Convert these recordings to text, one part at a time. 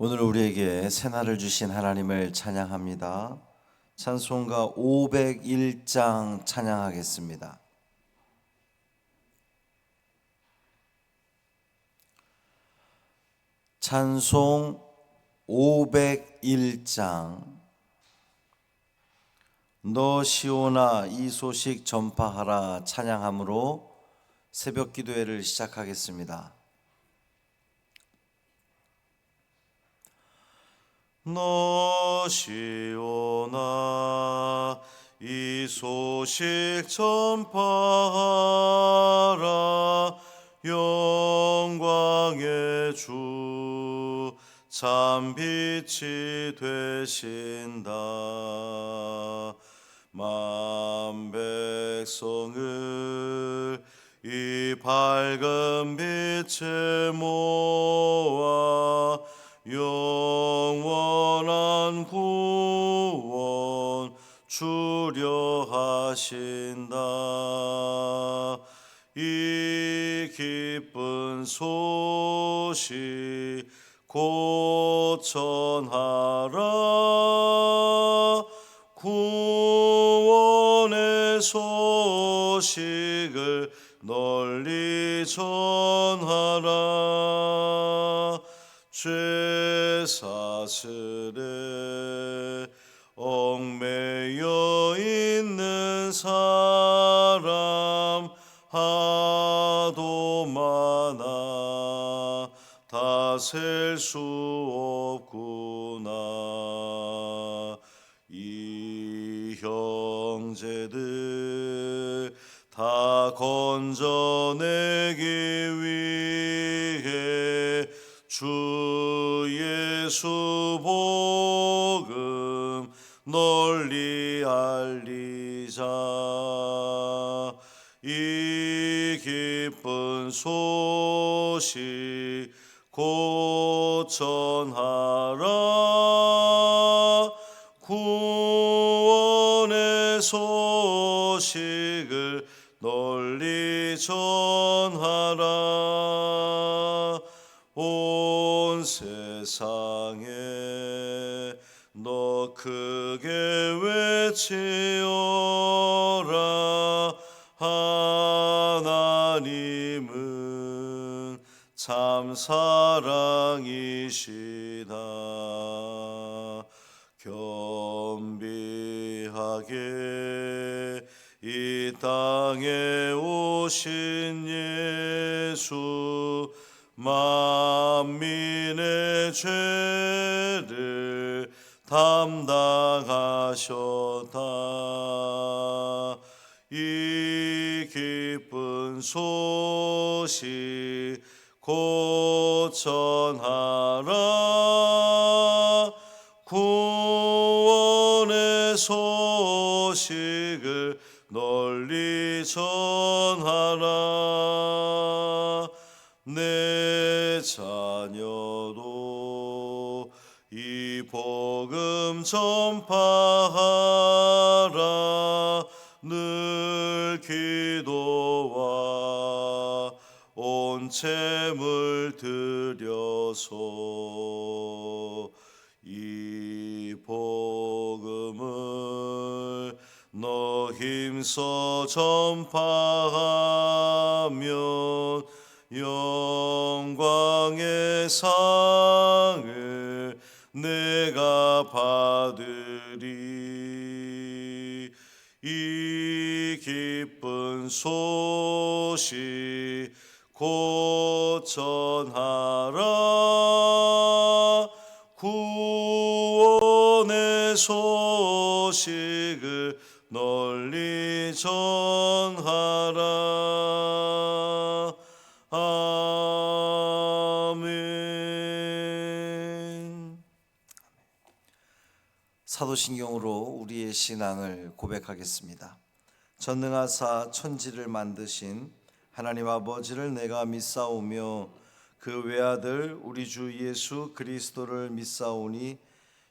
오늘 우리에게 새날을 주신 하나님을 찬양합니다. 찬송가 501장 찬양하겠습니다. 찬송 501장. 너 시온아 이 소식 전파하라 찬양함으로 새벽 기도회를 시작하겠습니다. 너 시온아 이 소식 전파하라 영광의 주 참 빛이 되신다. 만 백성을 이 밝은 빛에 모아 영원한 구원 주려 하신다. 이 기쁜 소식 곧 전하라. 구원의 소식을 널리 전하라. 죄 사슬에 얽매여 있는 사람 하도 많아 다 셀 수 없구나. 이 형제들 다 건져내기 위해 주 예수 복음 널리 알리자. 이 기쁜 소식 곧 전하라. 구원의 소식을 널리 전하라. 온 세상에 너 크게 외치어라. 하나님은 참 사랑이시다. 겸비하게 이 땅에 오신 예수 만민의 죄를 담당하셨다. 이 기쁜 소식 곧 전하라. 구원의 소식을 널리 전하라. 내 자녀도 이 복음 전파하라. 늘 기도와 온 재물 드려서 이 복음을 너 힘써 전파하면 영광의 상을 내가 받으리. 이 기쁜 소식 곧 전하라. 구원의 소식을 널리 전하라. 아멘. 사도신경으로 우리의 신앙을 고백하겠습니다. 전능하사 천지를 만드신 하나님 아버지를 내가 믿사오며 그 외아들 우리 주 예수 그리스도를 믿사오니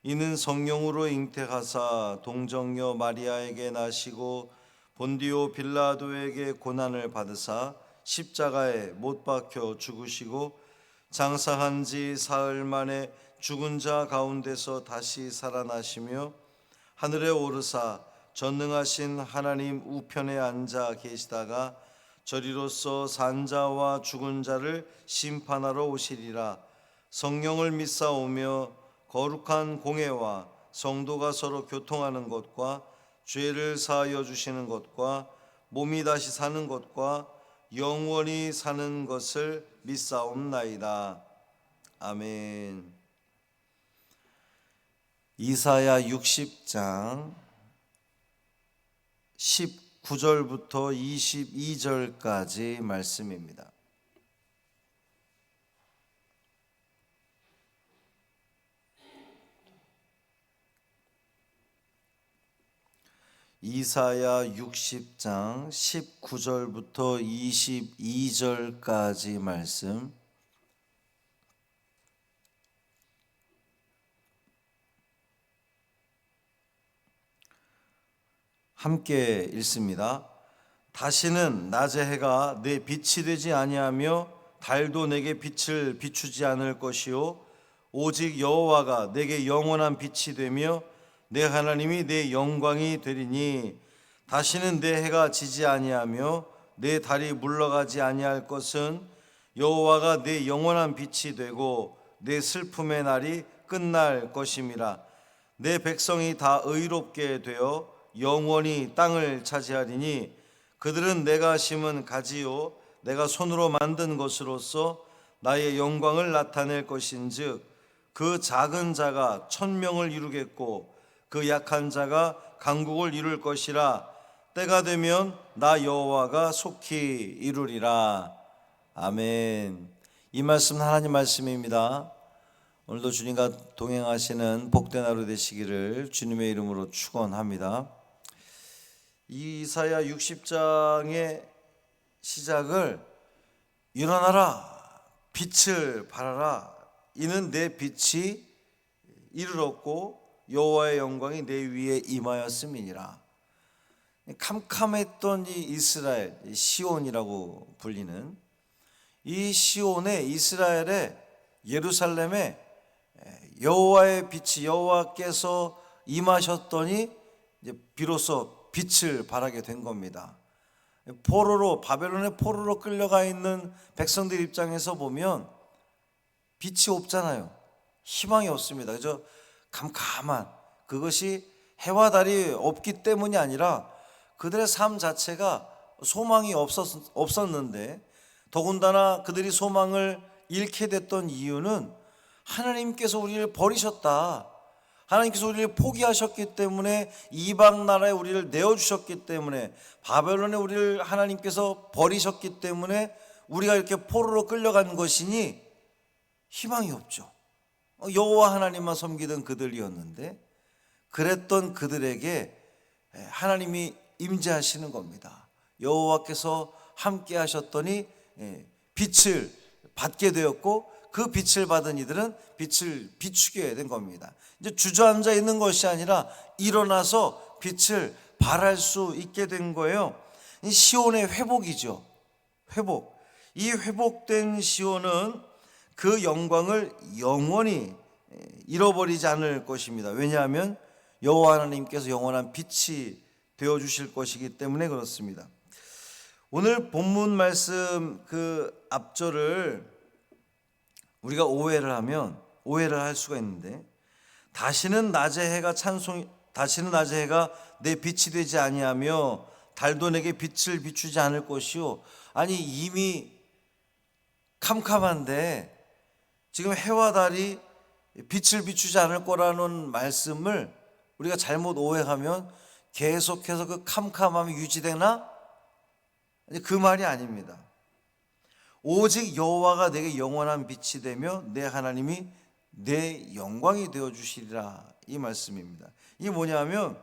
이는 성령으로 잉태하사 동정녀 마리아에게 나시고 본디오 빌라도에게 고난을 받으사 십자가에 못 박혀 죽으시고 장사한 지 사흘 만에 죽은 자 가운데서 다시 살아나시며 하늘에 오르사 전능하신 하나님 우편에 앉아 계시다가 저리로서 산 자와 죽은 자를 심판하러 오시리라. 성령을 믿사오며 거룩한 공회와 성도가 서로 교통하는 것과 죄를 사하여 주시는 것과 몸이 다시 사는 것과 영원히 사는 것을 믿사옵나이다. 아멘. 이사야 60장 19절부터 22절까지 말씀입니다. 이사야 60장 19절부터 22절까지 말씀. 함께 읽습니다. 다시는 낮의 해가 내 빛이 되지 아니하며 달도 내게 빛을 비추지 않을 것이요 오직 여호와가 내게 영원한 빛이 되며 내 하나님이 내 영광이 되리니 다시는 내 해가 지지 아니하며 내 달이 물러가지 아니할 것은 여호와가 내 영원한 빛이 되고 내 슬픔의 날이 끝날 것임이라. 내 백성이 다 의롭게 되어 영원히 땅을 차지하리니 그들은 내가 심은 가지요 내가 손으로 만든 것으로서 나의 영광을 나타낼 것인즉 그 작은 자가 천명을 이루겠고 그 약한 자가 강국을 이룰 것이라. 때가 되면 나 여호와가 속히 이루리라. 아멘. 이 말씀은 하나님 말씀입니다. 오늘도 주님과 동행하시는 복된 하루 되시기를 주님의 이름으로 축원합니다. 이사야 60장의 시작을 일어나라 빛을 발하라 이는 내 빛이 이르렀고 여호와의 영광이 내 위에 임하였음이니라. 캄캄했던 이 이스라엘 시온이라고 불리는 이 시온의 이스라엘의 예루살렘에 여호와의 빛이 여호와께서 임하셨더니 이제 비로소 빛을 발하게 된 겁니다. 포로로 바벨론의 포로로 끌려가 있는 백성들 입장에서 보면 빛이 없잖아요. 희망이 없습니다. 그저 캄캄한 그것이 해와 달이 없기 때문이 아니라 그들의 삶 자체가 소망이 없었는데 더군다나 그들이 소망을 잃게 됐던 이유는 하나님께서 우리를 버리셨다. 하나님께서 우리를 포기하셨기 때문에 이방 나라에 우리를 내어주셨기 때문에 바벨론에 우리를 하나님께서 버리셨기 때문에 우리가 이렇게 포로로 끌려간 것이니 희망이 없죠. 여호와 하나님만 섬기던 그들이었는데 그랬던 그들에게 하나님이 임재하시는 겁니다. 여호와께서 함께 하셨더니 빛을 받게 되었고 그 빛을 받은 이들은 빛을 비추게 된 겁니다. 이제 주저앉아 있는 것이 아니라 일어나서 빛을 발할 수 있게 된 거예요. 이 시온의 회복이죠. 회복. 이 회복된 시온은 그 영광을 영원히 잃어버리지 않을 것입니다. 왜냐하면 여호와 하나님께서 영원한 빛이 되어 주실 것이기 때문에 그렇습니다. 오늘 본문 말씀 그 앞절을 우리가 오해를 하면 오해를 할 수가 있는데 다시는 낮의 해가 내 빛이 되지 아니하며 달도 내게 빛을 비추지 않을 것이요. 아니 이미 캄캄한데 지금 해와 달이 빛을 비추지 않을 거라는 말씀을 우리가 잘못 오해하면 계속해서 그 캄캄함이 유지되나? 그 말이 아닙니다. 오직 여호와가 내게 영원한 빛이 되며 내 하나님이 내 영광이 되어 주시리라 이 말씀입니다. 이게 뭐냐면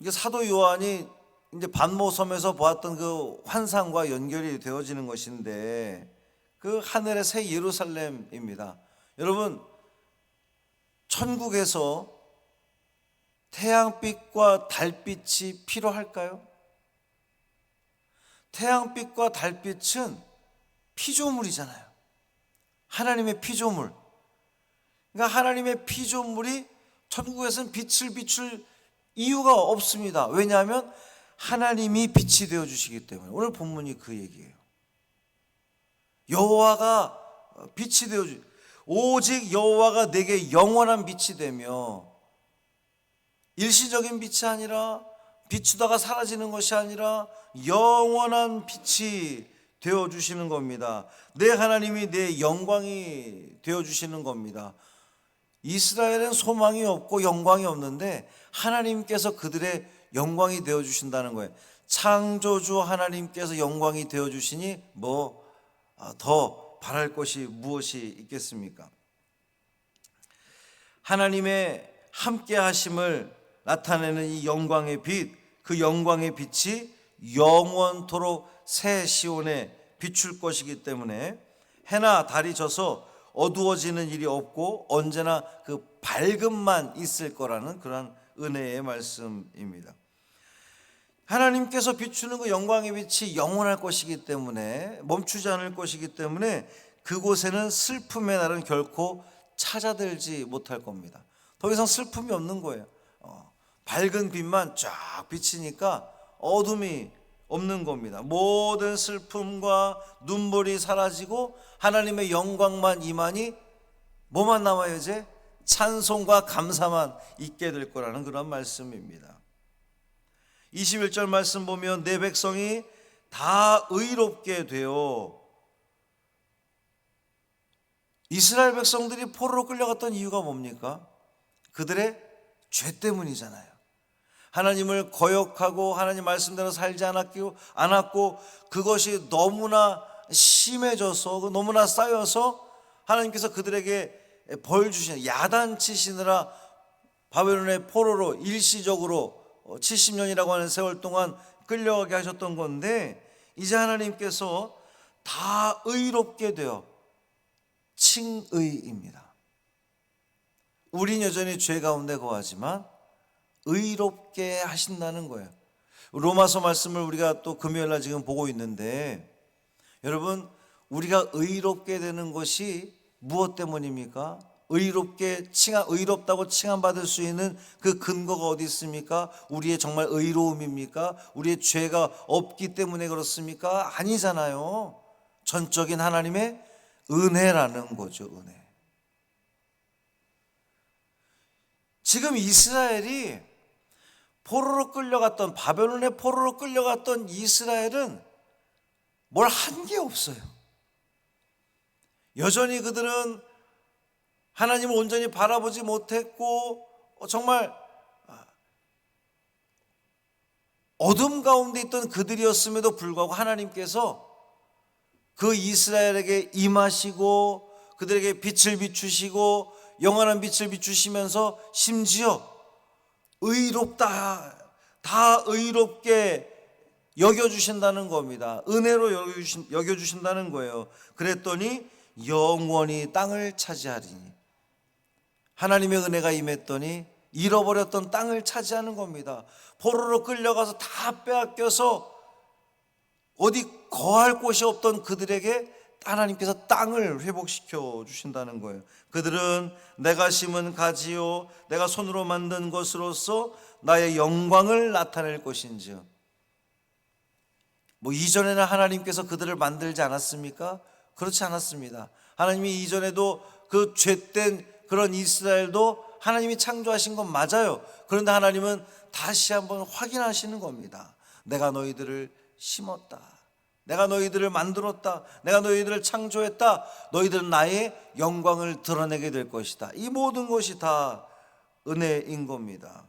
이게 사도 요한이 이제 반모섬에서 보았던 그 환상과 연결이 되어지는 것인데 그 하늘의 새 예루살렘입니다. 여러분 천국에서 태양빛과 달빛이 필요할까요? 태양빛과 달빛은 피조물이잖아요. 하나님의 피조물. 그러니까 하나님의 피조물이 천국에서는 빛을 비출 이유가 없습니다. 왜냐하면 하나님이 빛이 되어 주시기 때문에. 오늘 본문이 그 얘기예요. 여호와가 빛이 되어 주 오직 여호와가 내게 영원한 빛이 되며, 일시적인 빛이 아니라 비추다가 사라지는 것이 아니라 영원한 빛이 되어 주시는 겁니다. 내 하나님이 내 영광이 되어 주시는 겁니다. 이스라엘은 소망이 없고 영광이 없는데 하나님께서 그들의 영광이 되어 주신다는 거예요. 창조주 하나님께서 영광이 되어 주시니 더 바랄 것이 무엇이 있겠습니까? 하나님의 함께 하심을 나타내는 이 영광의 빛, 그 영광의 빛이 영원토록 새 시온에 비출 것이기 때문에 해나 달이 져서 어두워지는 일이 없고 언제나 그 밝음만 있을 거라는 그런 은혜의 말씀입니다. 하나님께서 비추는 그 영광의 빛이 영원할 것이기 때문에, 멈추지 않을 것이기 때문에 그곳에는 슬픔의 날은 결코 찾아들지 못할 겁니다. 더 이상 슬픔이 없는 거예요. 밝은 빛만 쫙 비치니까 어둠이 없는 겁니다. 모든 슬픔과 눈물이 사라지고 하나님의 영광만 임하니 뭐만 남아요? 이제 찬송과 감사만 있게 될 거라는 그런 말씀입니다. 21절 말씀 보면 내 백성이 다 의롭게 되어, 이스라엘 백성들이 포로로 끌려갔던 이유가 뭡니까? 그들의 죄 때문이잖아요. 하나님을 거역하고 하나님 말씀대로 살지 않았고 그것이 너무나 심해져서, 너무나 쌓여서 하나님께서 그들에게 벌 주시는, 야단치시느라 바벨론의 포로로 일시적으로 70년이라고 하는 세월 동안 끌려가게 하셨던 건데, 이제 하나님께서 다 의롭게 되어, 칭의입니다. 우린 여전히 죄 가운데 거하지만 의롭게 하신다는 거예요. 로마서 말씀을 우리가 또 금요일날 지금 보고 있는데, 여러분, 우리가 의롭게 되는 것이 무엇 때문입니까? 의롭다고 칭함받을 수 있는 그 근거가 어디 있습니까? 우리의 정말 의로움입니까? 우리의 죄가 없기 때문에 그렇습니까? 아니잖아요. 전적인 하나님의 은혜라는 거죠. 은혜. 지금 이스라엘이 포로로 끌려갔던, 바벨론의 포로로 끌려갔던 이스라엘은 뭘 한 게 없어요. 여전히 그들은 하나님을 온전히 바라보지 못했고 정말 어둠 가운데 있던 그들이었음에도 불구하고 하나님께서 그 이스라엘에게 임하시고 그들에게 빛을 비추시고 영원한 빛을 비추시면서 심지어 의롭다, 다 의롭게 여겨주신다는 겁니다. 은혜로 여겨주신다는 거예요. 그랬더니 영원히 땅을 차지하리니, 하나님의 은혜가 임했더니 잃어버렸던 땅을 차지하는 겁니다. 포로로 끌려가서 다 빼앗겨서 어디 거할 곳이 없던 그들에게 하나님께서 땅을 회복시켜 주신다는 거예요. 그들은 내가 심은 가지요 내가 손으로 만든 것으로서 나의 영광을 나타낼 것인지요. 이전에는 하나님께서 그들을 만들지 않았습니까? 그렇지 않았습니다. 하나님이 이전에도 그 죄된 그런 이스라엘도 하나님이 창조하신 건 맞아요. 그런데 하나님은 다시 한번 확인하시는 겁니다. 내가 너희들을 심었다, 내가 너희들을 만들었다, 내가 너희들을 창조했다, 너희들은 나의 영광을 드러내게 될 것이다. 이 모든 것이 다 은혜인 겁니다.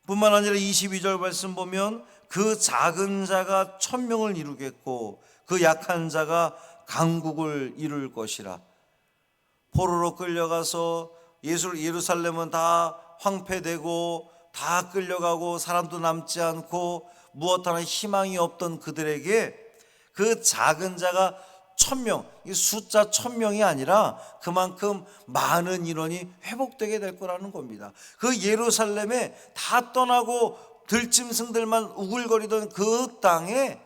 뿐만 아니라 22절 말씀 보면 그 작은 자가 천명을 이루겠고 그 약한 자가 강국을 이룰 것이라. 포로로 끌려가서 예루살렘은 다 황폐되고 다 끌려가고 사람도 남지 않고 무엇 하나 희망이 없던 그들에게 그 작은 자가 1000명, 이 숫자 1000명이 아니라 그만큼 많은 인원이 회복되게 될 거라는 겁니다. 그 예루살렘에 다 떠나고 들짐승들만 우글거리던 그 땅에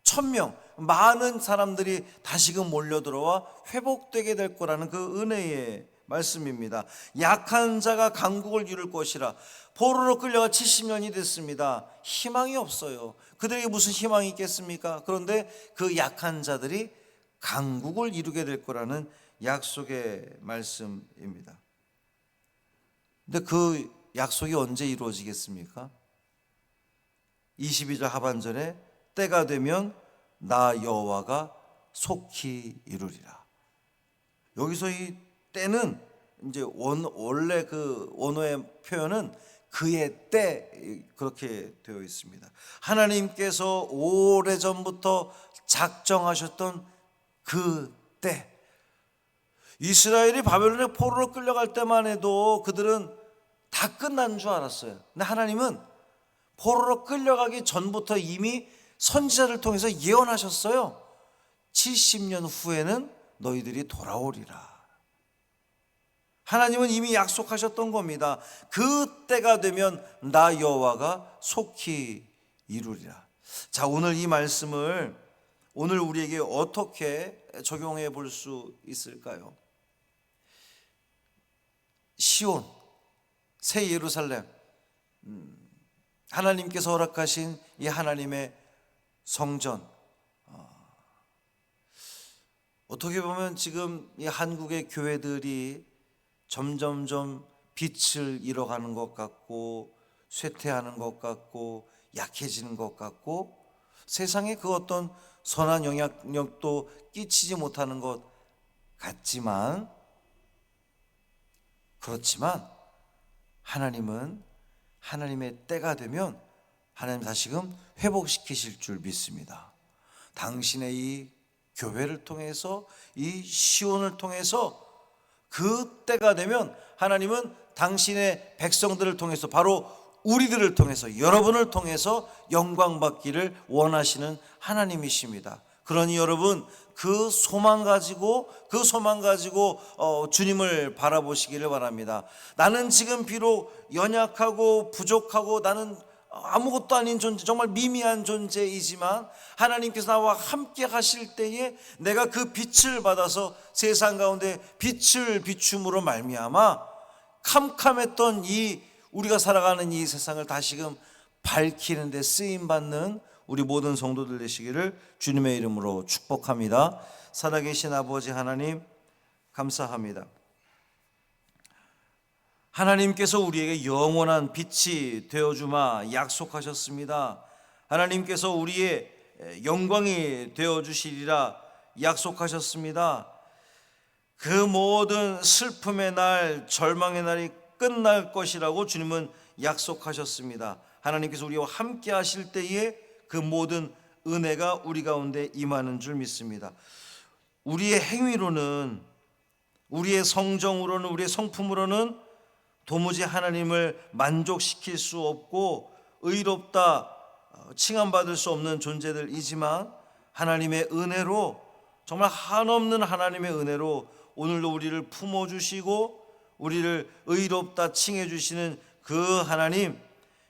1000명, 많은 사람들이 다시금 몰려들어와 회복되게 될 거라는 그 은혜의 말씀입니다. 약한 자가 강국을 이룰 것이라. 포로로 끌려가 70년이 됐습니다. 희망이 없어요. 그들에게 무슨 희망이 있겠습니까? 그런데 그 약한 자들이 강국을 이루게 될 거라는 약속의 말씀입니다. 근데 그 약속이 언제 이루어지겠습니까? 22절 하반절에 때가 되면 나 여호와가 속히 이루리라. 여기서 이 때는 이제 원래 그 원어의 표현은 그의 때 그렇게 되어 있습니다. 하나님께서 오래전부터 작정하셨던 그 때, 이스라엘이 바벨론에 포로로 끌려갈 때만 해도 그들은 다 끝난 줄 알았어요. 근데 하나님은 포로로 끌려가기 전부터 이미 선지자를 통해서 예언하셨어요. 70년 후에는 너희들이 돌아오리라. 하나님은 이미 약속하셨던 겁니다. 그 때가 되면 나 여호와가 속히 이루리라. 자, 오늘 이 말씀을 오늘 우리에게 어떻게 적용해 볼 수 있을까요? 시온, 새 예루살렘, 하나님께서 허락하신 이 하나님의 성전, 어떻게 보면 지금 이 한국의 교회들이 점점점 빛을 잃어가는 것 같고 쇠퇴하는 것 같고 약해지는 것 같고 세상에 그 어떤 선한 영향력도 끼치지 못하는 것 같지만, 그렇지만 하나님은 하나님의 때가 되면 하나님 다시금 회복시키실 줄 믿습니다. 당신의 이 교회를 통해서, 이 시온을 통해서 그 때가 되면 하나님은 당신의 백성들을 통해서, 바로 우리들을 통해서, 여러분을 통해서 영광 받기를 원하시는 하나님이십니다. 그러니 여러분 그 소망 가지고 주님을 바라보시기를 바랍니다. 나는 지금 비록 연약하고 부족하고 나는 아무것도 아닌 존재, 정말 미미한 존재이지만 하나님께서 나와 함께 하실 때에 내가 그 빛을 받아서 세상 가운데 빛을 비춤으로 말미암아 캄캄했던 이 우리가 살아가는 이 세상을 다시금 밝히는 데 쓰임받는 우리 모든 성도들 되시기를 주님의 이름으로 축복합니다. 살아계신 아버지 하나님, 감사합니다. 하나님께서 우리에게 영원한 빛이 되어주마 약속하셨습니다. 하나님께서 우리의 영광이 되어주시리라 약속하셨습니다. 그 모든 슬픔의 날, 절망의 날이 끝날 것이라고 주님은 약속하셨습니다. 하나님께서 우리와 함께 하실 때에 그 모든 은혜가 우리 가운데 임하는 줄 믿습니다. 우리의 행위로는, 우리의 성정으로는, 우리의 성품으로는 도무지 하나님을 만족시킬 수 없고 의롭다 칭함받을 수 없는 존재들이지만 하나님의 은혜로, 정말 한없는 하나님의 은혜로 오늘도 우리를 품어주시고 우리를 의롭다 칭해주시는 그 하나님,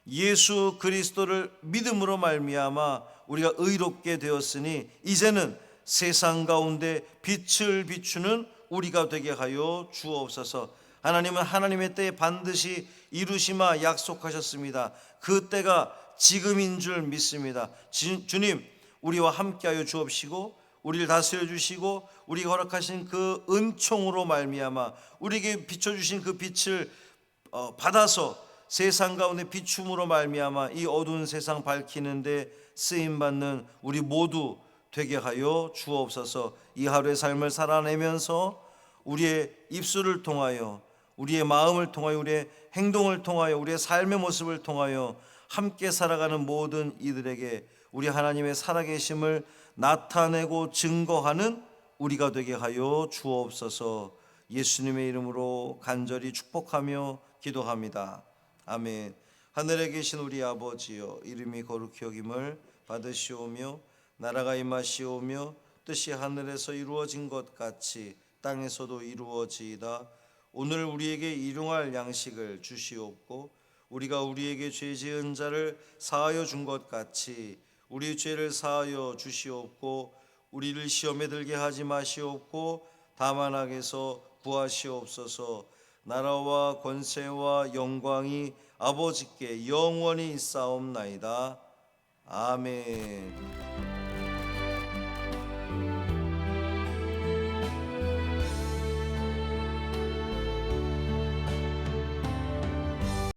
예수 그리스도를 믿음으로 말미암아 우리가 의롭게 되었으니 이제는 세상 가운데 빛을 비추는 우리가 되게 하여 주옵소서. 하나님은 하나님의 때에 반드시 이루시마 약속하셨습니다. 그 때가 지금인 줄 믿습니다. 주님, 우리와 함께하여 주옵시고 우리를 다스려 주시고 우리가 허락하신 그 은총으로 말미암아 우리에게 비춰주신 그 빛을 받아서 세상 가운데 비춤으로 말미암아 이 어두운 세상 밝히는데 쓰임받는 우리 모두 되게 하여 주옵소서. 이 하루의 삶을 살아내면서 우리의 입술을 통하여, 우리의 마음을 통하여, 우리의 행동을 통하여, 우리의 삶의 모습을 통하여 함께 살아가는 모든 이들에게 우리 하나님의 살아계심을 나타내고 증거하는 우리가 되게 하여 주옵소서. 예수님의 이름으로 간절히 축복하며 기도합니다. 아멘. 하늘에 계신 우리 아버지여, 이름이 거룩히 여김을 받으시오며 나라가 임하시오며 뜻이 하늘에서 이루어진 것 같이 땅에서도 이루어지이다. 오늘 우리에게 일용할 양식을 주시옵고 우리가 우리에게 죄 지은 자를 사하여 준 것 같이 우리 죄를 사하여 주시옵고 우리를 시험에 들게 하지 마시옵고 다만 악에서 구하시옵소서. 나라와 권세와 영광이 아버지께 영원히 있사옵나이다. 아멘.